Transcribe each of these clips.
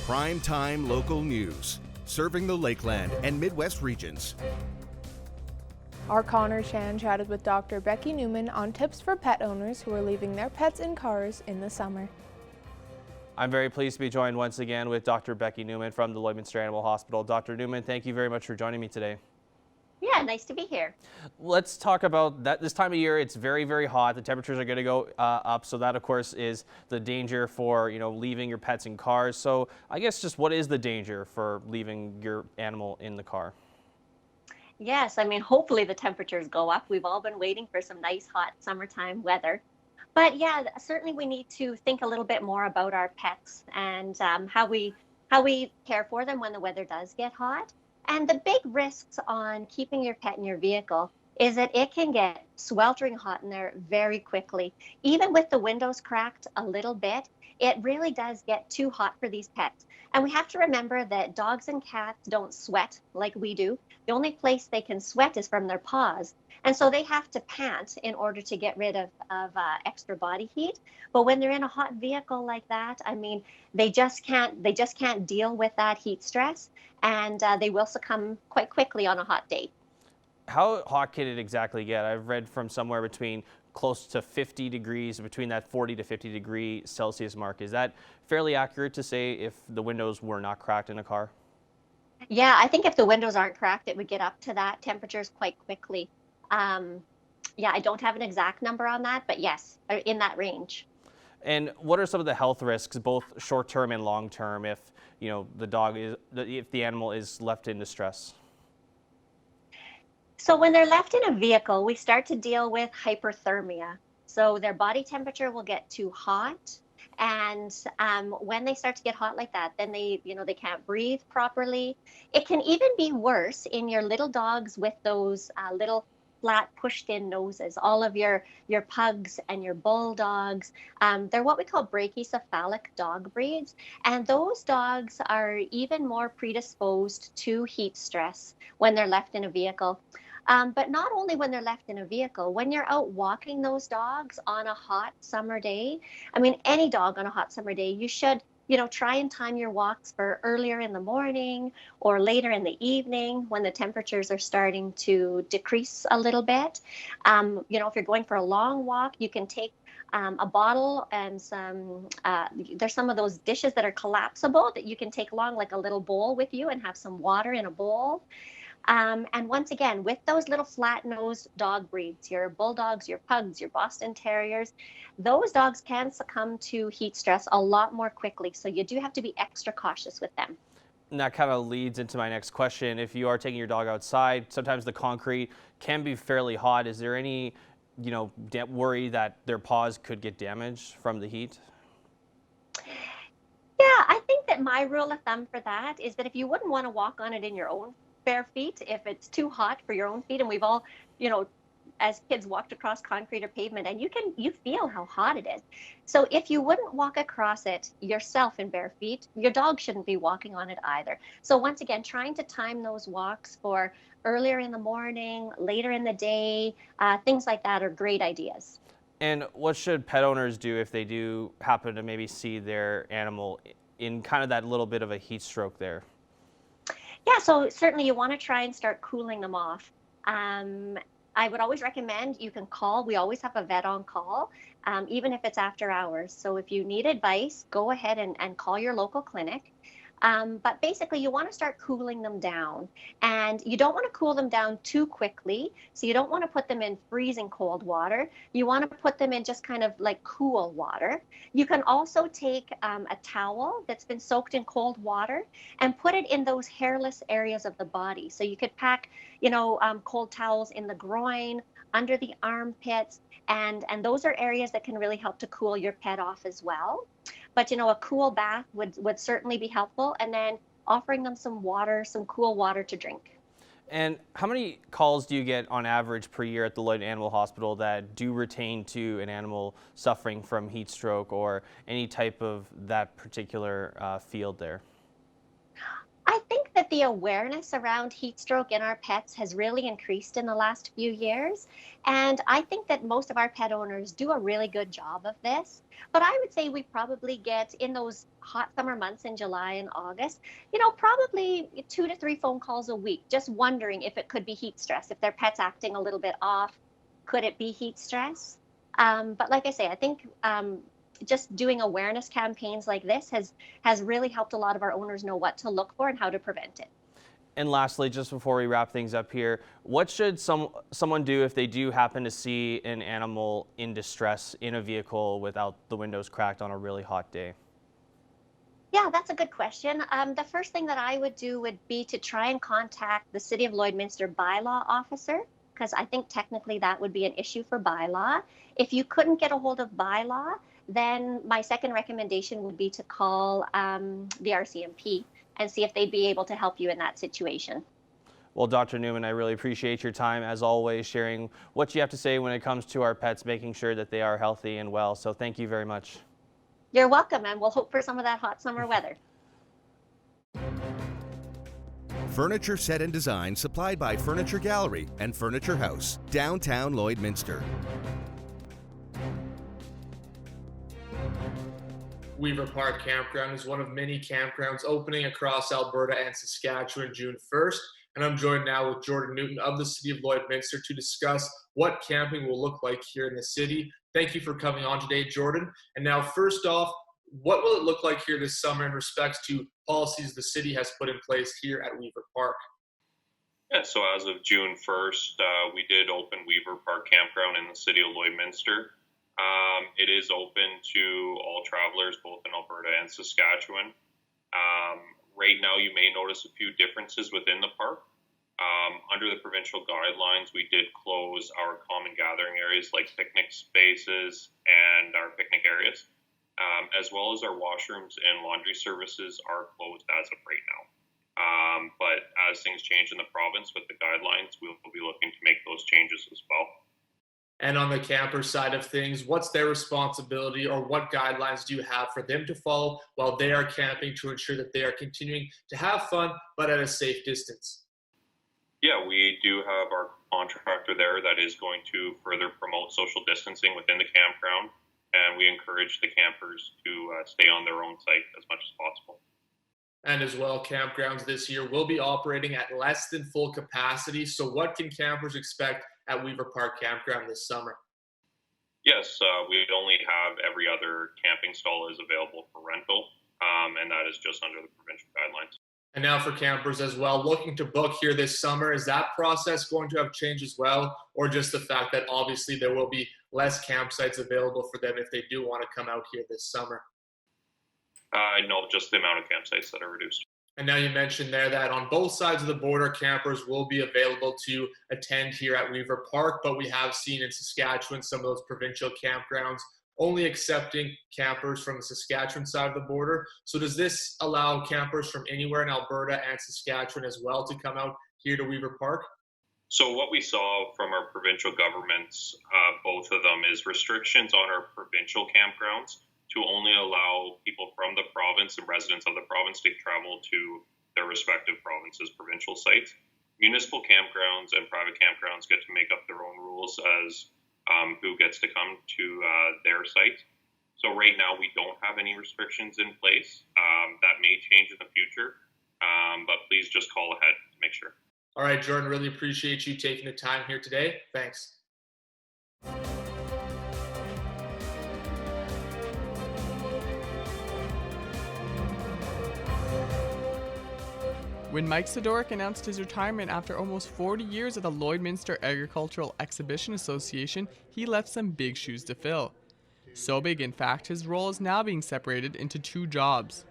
Prime time local news, serving the Lakeland and Midwest regions. Our Connor Shan chatted with Dr. Becky Newman on tips for pet owners who are leaving their pets in cars in the summer. I'm very pleased to be joined once again with Dr. Becky Newman from the Lloydminster Animal Hospital. Dr. Newman, thank you very much for joining me today. Yeah, nice to be here. Let's talk about that. This time of year, it's very, very hot. The temperatures are going to go up. So that, of course, is the danger for, leaving your pets in cars. So I guess just what is the danger for leaving your animal in the car? Yes, I mean, hopefully the temperatures go up. We've all been waiting for some nice hot summertime weather. But yeah, certainly we need to think a little bit more about our pets and how we care for them when the weather does get hot. And the big risks on keeping your pet in your vehicle is that it can get sweltering hot in there very quickly. Even with the windows cracked a little bit, it really does get too hot for these pets. And we have to remember that dogs and cats don't sweat like we do. The only place they can sweat is from their paws. And so they have to pant in order to get rid of extra body heat. But when they're in a hot vehicle like that, I mean, they just can't deal with that heat stress, and they will succumb quite quickly on a hot day. How hot can it exactly get? I've read from somewhere between close to 50 degrees, between that 40 to 50 degree Celsius mark. Is that fairly accurate to say if the windows were not cracked in a car? Yeah, I think if the windows aren't cracked, it would get up to that temperatures quite quickly. Yeah, I don't have an exact number on that, but yes, in that range. And what are some of the health risks, both short-term and long-term, if if the animal is left in distress? So when they're left in a vehicle, we start to deal with hyperthermia. So their body temperature will get too hot. And when they start to get hot like that, then they can't breathe properly. It can even be worse in your little dogs with those little flat pushed in noses. All of your pugs and your bulldogs, they're what we call brachycephalic dog breeds. And those dogs are even more predisposed to heat stress when they're left in a vehicle. But not only when they're left in a vehicle, when you're out walking those dogs on a hot summer day, I mean, any dog on a hot summer day, you should, try and time your walks for earlier in the morning or later in the evening when the temperatures are starting to decrease a little bit. If you're going for a long walk, you can take a bottle and there's some of those dishes that are collapsible that you can take along, like a little bowl with you, and have some water in a bowl. And once again, with those little flat-nosed dog breeds, your bulldogs, your pugs, your Boston Terriers, those dogs can succumb to heat stress a lot more quickly. So you do have to be extra cautious with them. And that kind of leads into my next question. If you are taking your dog outside, sometimes the concrete can be fairly hot. Is there any, worry that their paws could get damaged from the heat? Yeah, I think that my rule of thumb for that is that if you wouldn't want to walk on it in your own bare feet, if it's too hot for your own feet, and we've all, as kids walked across concrete or pavement, and you feel how hot it is. So if you wouldn't walk across it yourself in bare feet, your dog shouldn't be walking on it either. So once again, trying to time those walks for earlier in the morning, later in the day, things like that are great ideas. And what should pet owners do if they do happen to maybe see their animal in kind of that little bit of a heat stroke there? Yeah, so certainly you want to try and start cooling them off. I would always recommend you can call. We always have a vet on call, even if it's after hours. So if you need advice, go ahead and call your local clinic. But basically, you want to start cooling them down. And you don't want to cool them down too quickly. So you don't want to put them in freezing cold water. You want to put them in just kind of like cool water. You can also take a towel that's been soaked in cold water and put it in those hairless areas of the body. So you could pack, cold towels in the groin, under the armpits, and those are areas that can really help to cool your pet off as well. But, a cool bath would certainly be helpful, and then offering them some water, some cool water to drink. And how many calls do you get on average per year at the Lloyd Animal Hospital that do retain to an animal suffering from heat stroke or any type of that particular field there? I think that the awareness around heat stroke in our pets has really increased in the last few years. And I think that most of our pet owners do a really good job of this. But I would say we probably get in those hot summer months in July and August, probably 2 to 3 phone calls a week, just wondering if it could be heat stress, if their pet's acting a little bit off, could it be heat stress? But like I say, I think just doing awareness campaigns like this has really helped a lot of our owners know what to look for and how to prevent it. And lastly, just before we wrap things up here, what should someone do if they do happen to see an animal in distress in a vehicle without the windows cracked on a really hot day? Yeah, that's a good question. The first thing that I would do would be to try and contact the City of Lloydminster bylaw officer, because I think technically that would be an issue for bylaw. If you couldn't get a hold of bylaw, then my second recommendation would be to call the RCMP and see if they'd be able to help you in that situation. Well, Dr. Newman, I really appreciate your time, as always, sharing what you have to say when it comes to our pets, making sure that they are healthy and well. So thank you very much. You're welcome, and we'll hope for some of that hot summer weather. Furniture set and design supplied by Furniture Gallery and Furniture House, downtown Lloydminster. Weaver Park Campground is one of many campgrounds opening across Alberta and Saskatchewan June 1st. And I'm joined now with Jordan Newton of the City of Lloydminster to discuss what camping will look like here in the city. Thank you for coming on today, Jordan. And now, first off, what will it look like here this summer in respects to policies the city has put in place here at Weaver Park? Yeah, so as of June 1st, we did open Weaver Park Campground in the City of Lloydminster. It is open to all travelers, both in Alberta and Saskatchewan. Right now, you may notice a few differences within the park. Under the provincial guidelines, we did close our common gathering areas like picnic spaces and our picnic areas, as well as our washrooms and laundry services are closed as of right now. But as things change in the province with the guidelines, we'll be looking to make those changes as well. And on the camper side of things, what's their responsibility, or what guidelines do you have for them to follow while they are camping to ensure that they are continuing to have fun, but at a safe distance? Yeah, we do have our contractor there that is going to further promote social distancing within the campground, and we encourage the campers to stay on their own site as much as possible. And as well, campgrounds this year will be operating at less than full capacity. So what can campers expect at Weaver Park Campground this summer? Yes, we only have every other camping stall is available for rental, and that is just under the provincial guidelines. And now for campers as well, looking to book here this summer, is that process going to have changed as well, or just the fact that obviously there will be less campsites available for them if they do want to come out here this summer? No, just the amount of campsites that are reduced. And now you mentioned there that on both sides of the border, campers will be available to attend here at Weaver Park, but we have seen in Saskatchewan some of those provincial campgrounds only accepting campers from the Saskatchewan side of the border. So does this allow campers from anywhere in Alberta and Saskatchewan as well to come out here to Weaver Park? So what we saw from our provincial governments, both of them, is restrictions on our provincial campgrounds to only allow people from the province and residents of the province to travel to their respective provinces' provincial sites. Municipal campgrounds and private campgrounds get to make up their own rules as who gets to come to their site. So right now we don't have any restrictions in place. That may change in the future, but please just call ahead to make sure. All right, Jordan, really appreciate you taking the time here today. Thanks. When Mike Sidoric announced his retirement after almost 40 years at the Lloydminster Agricultural Exhibition Association, he left some big shoes to fill. So big, in fact, his role is now being separated into 2 jobs.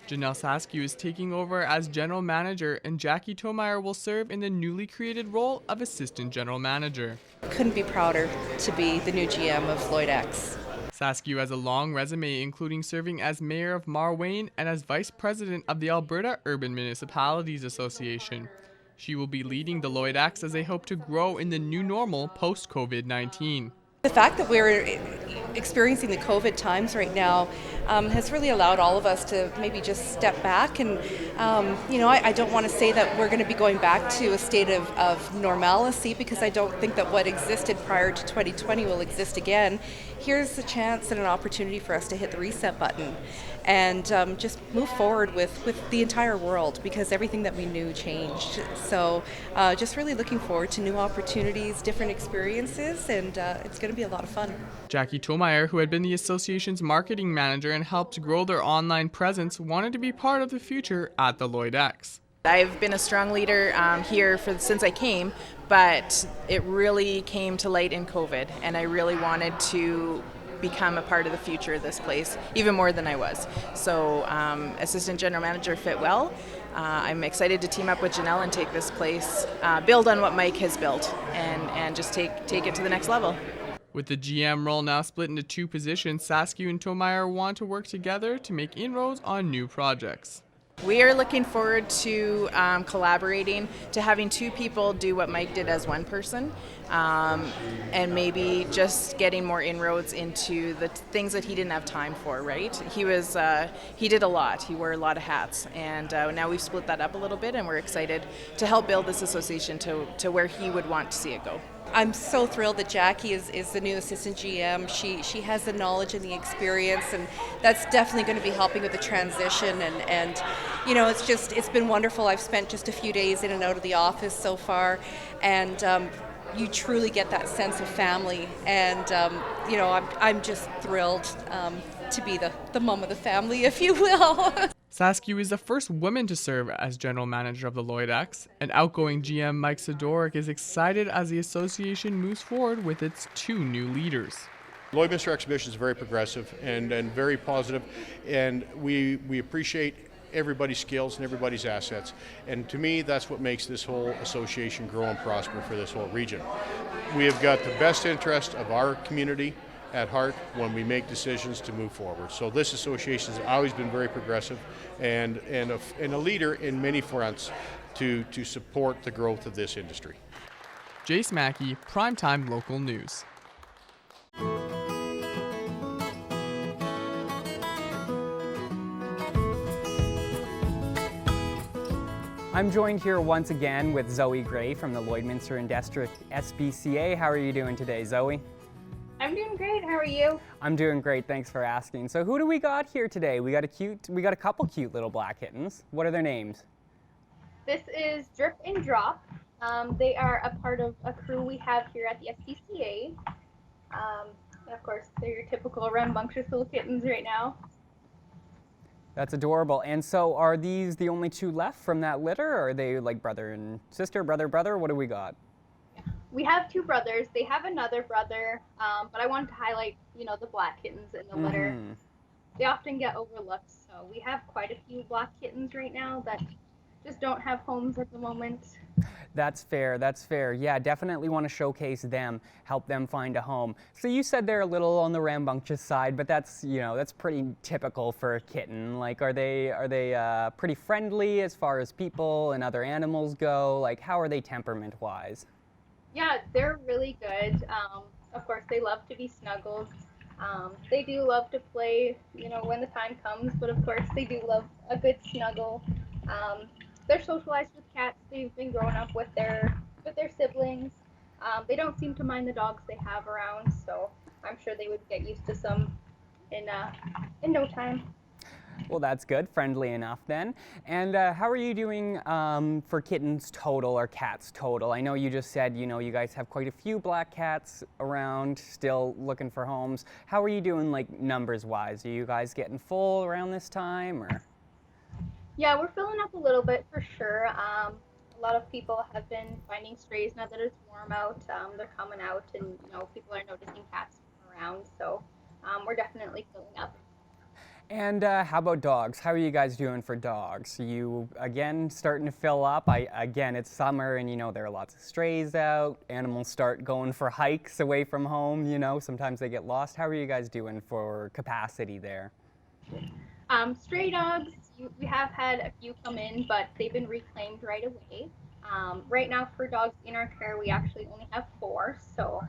Janelle Saskew is taking over as general manager, and Jackie Tomeyer will serve in the newly created role of assistant general manager. Couldn't be prouder to be the new GM of Lloyd-X. Saskew has a long resume, including serving as mayor of Marwayne and as vice president of the Alberta Urban Municipalities Association. She will be leading the Lloyd-X as they hope to grow in the new normal post-COVID-19. The fact that we're experiencing the COVID times right now has really allowed all of us to maybe just step back. And, I don't want to say that we're going to be going back to a state of normalcy, because I don't think that what existed prior to 2020 will exist again. Here's a chance and an opportunity for us to hit the reset button and just move forward with the entire world, because everything that we knew changed. So just really looking forward to new opportunities, different experiences, and it's going to be a lot of fun. Jackie Tomeyer, who had been the association's marketing manager and helped grow their online presence, wanted to be part of the future at the Lloyd X. I've been a strong leader here since I came, but it really came to light in COVID, and I really wanted to become a part of the future of this place, even more than I was. So Assistant General Manager fit well. I'm excited to team up with Janelle and take this place, build on what Mike has built, and just take it to the next level. With the GM role now split into two positions, Saskew and Tomeyer want to work together to make inroads on new projects. We are looking forward to collaborating, to having two people do what Mike did as one person, and maybe just getting more inroads into the things that he didn't have time for, right? He did a lot. He wore a lot of hats, and now we've split that up a little bit, and we're excited to help build this association to where he would want to see it go. I'm so thrilled that Jackie is the new assistant GM. She has the knowledge and the experience, and that's definitely going to be helping with the transition. And it's been wonderful. I've spent just a few days in and out of the office so far, and you truly get that sense of family. And I'm just thrilled to be the mom of the family, if you will. Saskew is the first woman to serve as general manager of the Lloyd X, and outgoing GM Mike Sidoric is excited as the association moves forward with its two new leaders. Lloydminster Exhibition is very progressive and very positive, and we appreciate everybody's skills and everybody's assets, and to me that's what makes this whole association grow and prosper for this whole region. We have got the best interest of our community at heart when we make decisions to move forward. So this association has always been very progressive and a leader in many fronts to support the growth of this industry. Jace Mackey, Primetime Local News. I'm joined here once again with Zoe Gray from the Lloydminster and District SPCA. How are you doing today, Zoe? I'm doing great. How are you? I'm doing great. Thanks for asking. So who do we got here today? We got a couple cute little black kittens. What are their names? This is Drip and Drop. They are a part of a crew we have here at the SPCA. Of course, they're your typical rambunctious little kittens right now. That's adorable. And so are these the only two left from that litter, or are they like brother and sister, brother? What do we got? We have two brothers. They have another brother, but I wanted to highlight, the black kittens in the litter. They often get overlooked, so we have quite a few black kittens right now that just don't have homes at the moment. That's fair. Yeah, definitely want to showcase them, help them find a home. So you said they're a little on the rambunctious side, but that's pretty typical for a kitten. Like, are they pretty friendly as far as people and other animals go? Like, how are they temperament-wise? Yeah, they're really good. Of course, they love to be snuggled. They do love to play, when the time comes, but of course, they do love a good snuggle. They're socialized with cats. They've been growing up with their siblings. They don't seem to mind the dogs they have around, so I'm sure they would get used to some in no time. Well, that's good. Friendly enough then. And how are you doing for kittens total or cats total? I know you just said, you guys have quite a few black cats around, still looking for homes. How are you doing, like, numbers-wise? Are you guys getting full around this time, or? Yeah, we're filling up a little bit for sure. A lot of people have been finding strays now that it's warm out. They're coming out, and people are noticing cats around. So we're definitely filling up. And how about dogs? How are you guys doing for dogs? You, again, starting to fill up? Again, it's summer and, there are lots of strays out. Animals start going for hikes away from home, Sometimes they get lost. How are you guys doing for capacity there? Stray dogs, we have had a few come in, but they've been reclaimed right away. Right now, for dogs in our care, we actually only have 4, so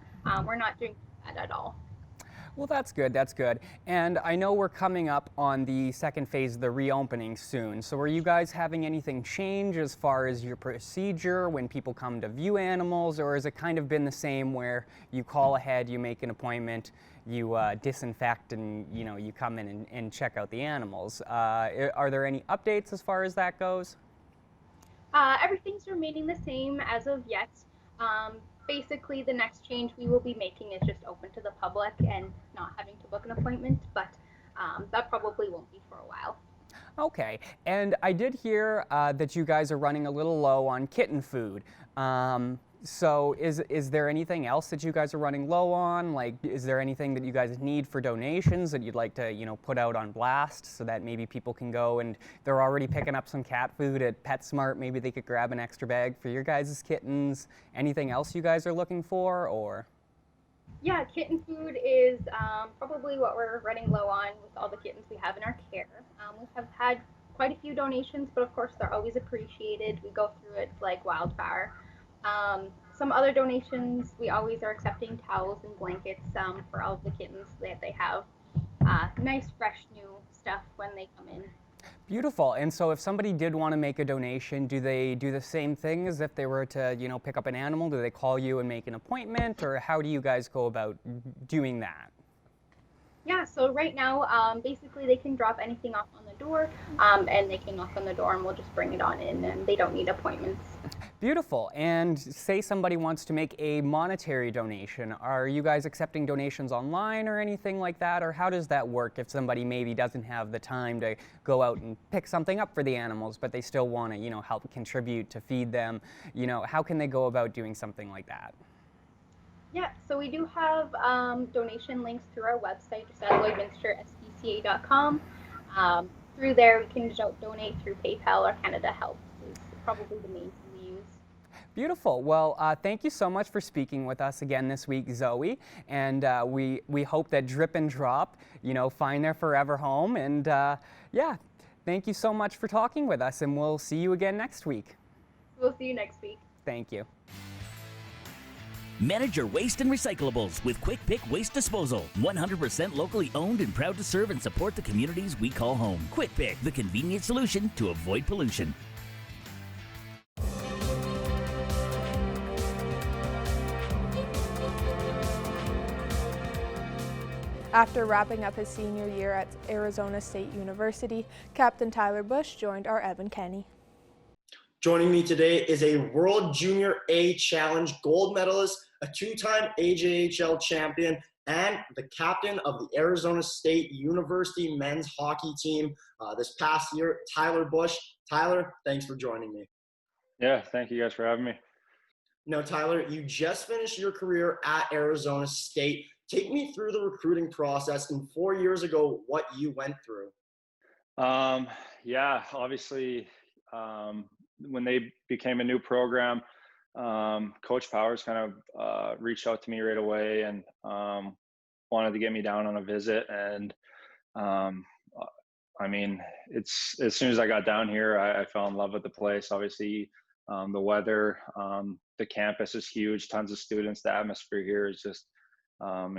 we're not doing bad at all. Well, that's good. That's good. And I know we're coming up on the second phase of the reopening soon. So, are you guys having anything change as far as your procedure when people come to view animals, or has it kind of been the same where you call ahead, you make an appointment, you disinfect, and you come in and check out the animals? Are there any updates as far as that goes? Everything's remaining the same as of yet. Um, Basically, the next change we will be making is just open to the public and not having to book an appointment, but that probably won't be for a while. Okay, and I did hear that you guys are running a little low on kitten food. So is there anything else that you guys are running low on? Like, is there anything that you guys need for donations that you'd like to, put out on blast so that maybe people can go and they're already picking up some cat food at PetSmart, maybe they could grab an extra bag for your guys' kittens? Anything else you guys are looking for, or? Yeah, kitten food is probably what we're running low on with all the kittens we have in our care. We have had quite a few donations, but of course they're always appreciated. We go through it like wildfire. Some other donations, we always are accepting towels and blankets for all of the kittens that they have. Nice, fresh, new stuff when they come in. Beautiful. And so if somebody did want to make a donation, do they do the same thing as if they were to, pick up an animal? Do they call you and make an appointment, or how do you guys go about doing that? Yeah, so right now, basically they can drop anything off on the door, and they can knock on the door and we'll just bring it on in, and they don't need appointments. Beautiful. And say somebody wants to make a monetary donation. Are you guys accepting donations online or anything like that? Or how does that work if somebody maybe doesn't have the time to go out and pick something up for the animals, but they still want to, help contribute to feed them? How can they go about doing something like that? Yeah, so we do have donation links through our website, just at lloydminsterspca.com. Through there, we can donate through PayPal or Canada Helps is probably the main thing we use. Beautiful. Well, thank you so much for speaking with us again this week, Zoe. And we hope that Drip and Drop, find their forever home. And yeah, thank you so much for talking with us. And we'll see you again next week. We'll see you next week. Thank you. Manage your waste and recyclables with Quick Pick Waste Disposal. 100% locally owned and proud to serve and support the communities we call home. Quick Pick, the convenient solution to avoid pollution. After wrapping up his senior year at Arizona State University, Captain Tyler Bush joined our Evan Kenny. Joining me today is a World Junior A Challenge gold medalist, a two-time AJHL champion, and the captain of the Arizona State University men's hockey team this past year, Tyler Bush. Tyler, thanks for joining me. Yeah, thank you guys for having me. Now, Tyler, you just finished your career at Arizona State. Take me through the recruiting process and 4 years ago, what you went through. Yeah, obviously, when they became a new program, Coach Powers kind of reached out to me right away and wanted to get me down on a visit. And I mean, it's as soon as I got down here, I fell in love with the place. Obviously, the weather, the campus is huge, tons of students. The atmosphere here is just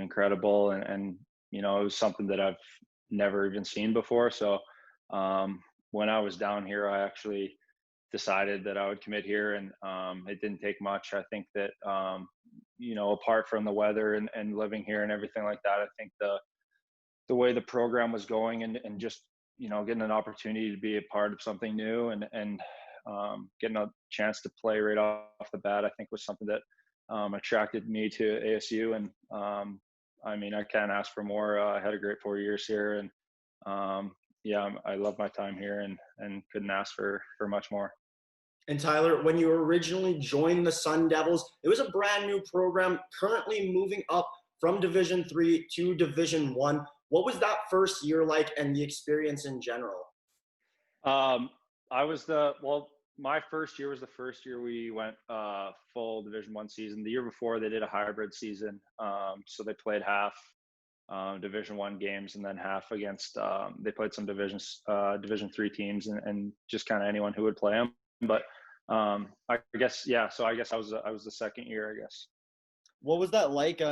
incredible, and it was something that I've never even seen before. So when I was down here, I actually decided that I would commit here, and it didn't take much. I think that apart from the weather and living here and everything like that, I think the way the program was going and just getting an opportunity to be a part of something new and getting a chance to play right off the bat, I think was something that attracted me to ASU. And I mean, I can't ask for more. I had a great 4 years here, and I love my time here and couldn't ask for much more. And Tyler, when you originally joined the Sun Devils, it was a brand new program, currently moving up from Division III to Division I. What was that first year like, and the experience in general? My first year was the first year we went full Division I season. The year before, they did a hybrid season, so they played half Division I games and then half against. They played some Division III teams and just kind of anyone who would play them. But I guess I was the second year, I guess. what was that like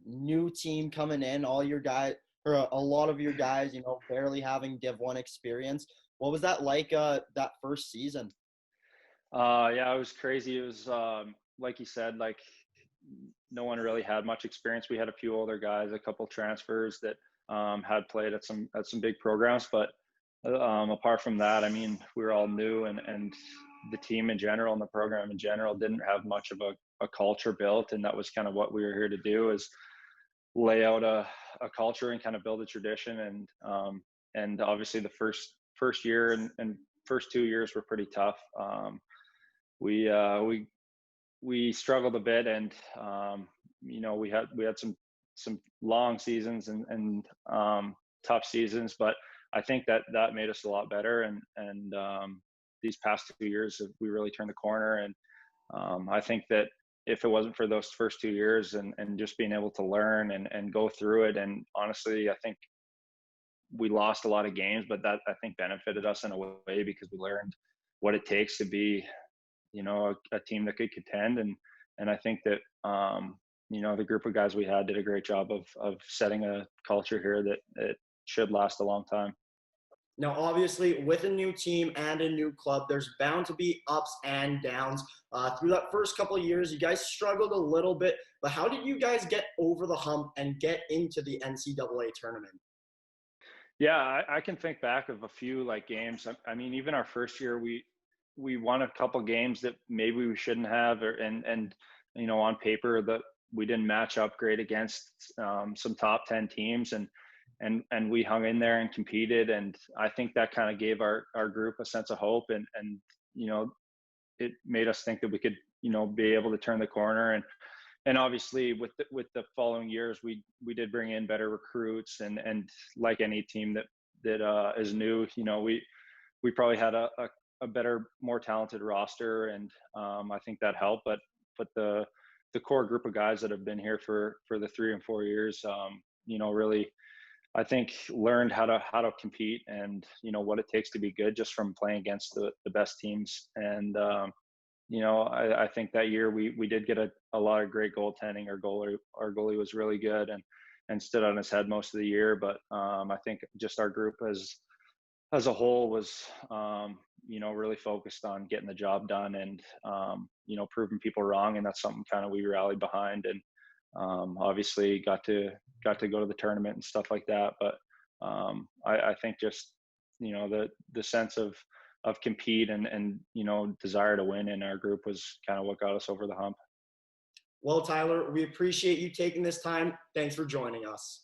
new team coming in, all your guys or a lot of your guys, barely having Div 1 experience? What was that like that first season? Yeah, it was crazy. It was like you said, like no one really had much experience. We had a few older guys, a couple transfers that had played at some big programs, but apart from that, I mean, we were all new, and the team in general and the program in general didn't have much of a culture built, and that was kind of what we were here to do, is lay out a culture and kind of build a tradition. And obviously the first year and first 2 years were pretty tough. We struggled a bit, and we had some long seasons and tough seasons, but I think that made us a lot better. And these past 2 years, we really turned the corner. And I think that if it wasn't for those first 2 years and just being able to learn and go through it, and honestly, I think we lost a lot of games, but that I think benefited us in a way, because we learned what it takes to be, a team that could contend. And I think that, the group of guys we had did a great job of setting a culture here that it should last a long time. Now, obviously, with a new team and a new club, there's bound to be ups and downs. Through that first couple of years, you guys struggled a little bit, but how did you guys get over the hump and get into the NCAA tournament? Yeah, I can think back of a few games. I mean, even our first year, we won a couple games that maybe we shouldn't have, and on paper that we didn't match up great against some top 10 teams, and we hung in there and competed. And I think that kind of gave our group a sense of hope, and it made us think that we could be able to turn the corner. And obviously with the following years, we did bring in better recruits, and like any team that is new, we probably had a better, more talented roster, and I think that helped. But the core group of guys that have been here for the 3 and 4 years, really, I think, learned how to compete, and what it takes to be good, just from playing against the best teams. And I think that year we did get a lot of great goaltending. Our goalie was really good and stood on his head most of the year. But I think just our group as a whole was really focused on getting the job done, and proving people wrong. And that's something kind of we rallied behind, and obviously got to go to the tournament and stuff like that. But I think just the sense of compete and desire to win in our group was kind of what got us over the hump. Well, Tyler, we appreciate you taking this time. Thanks for joining us.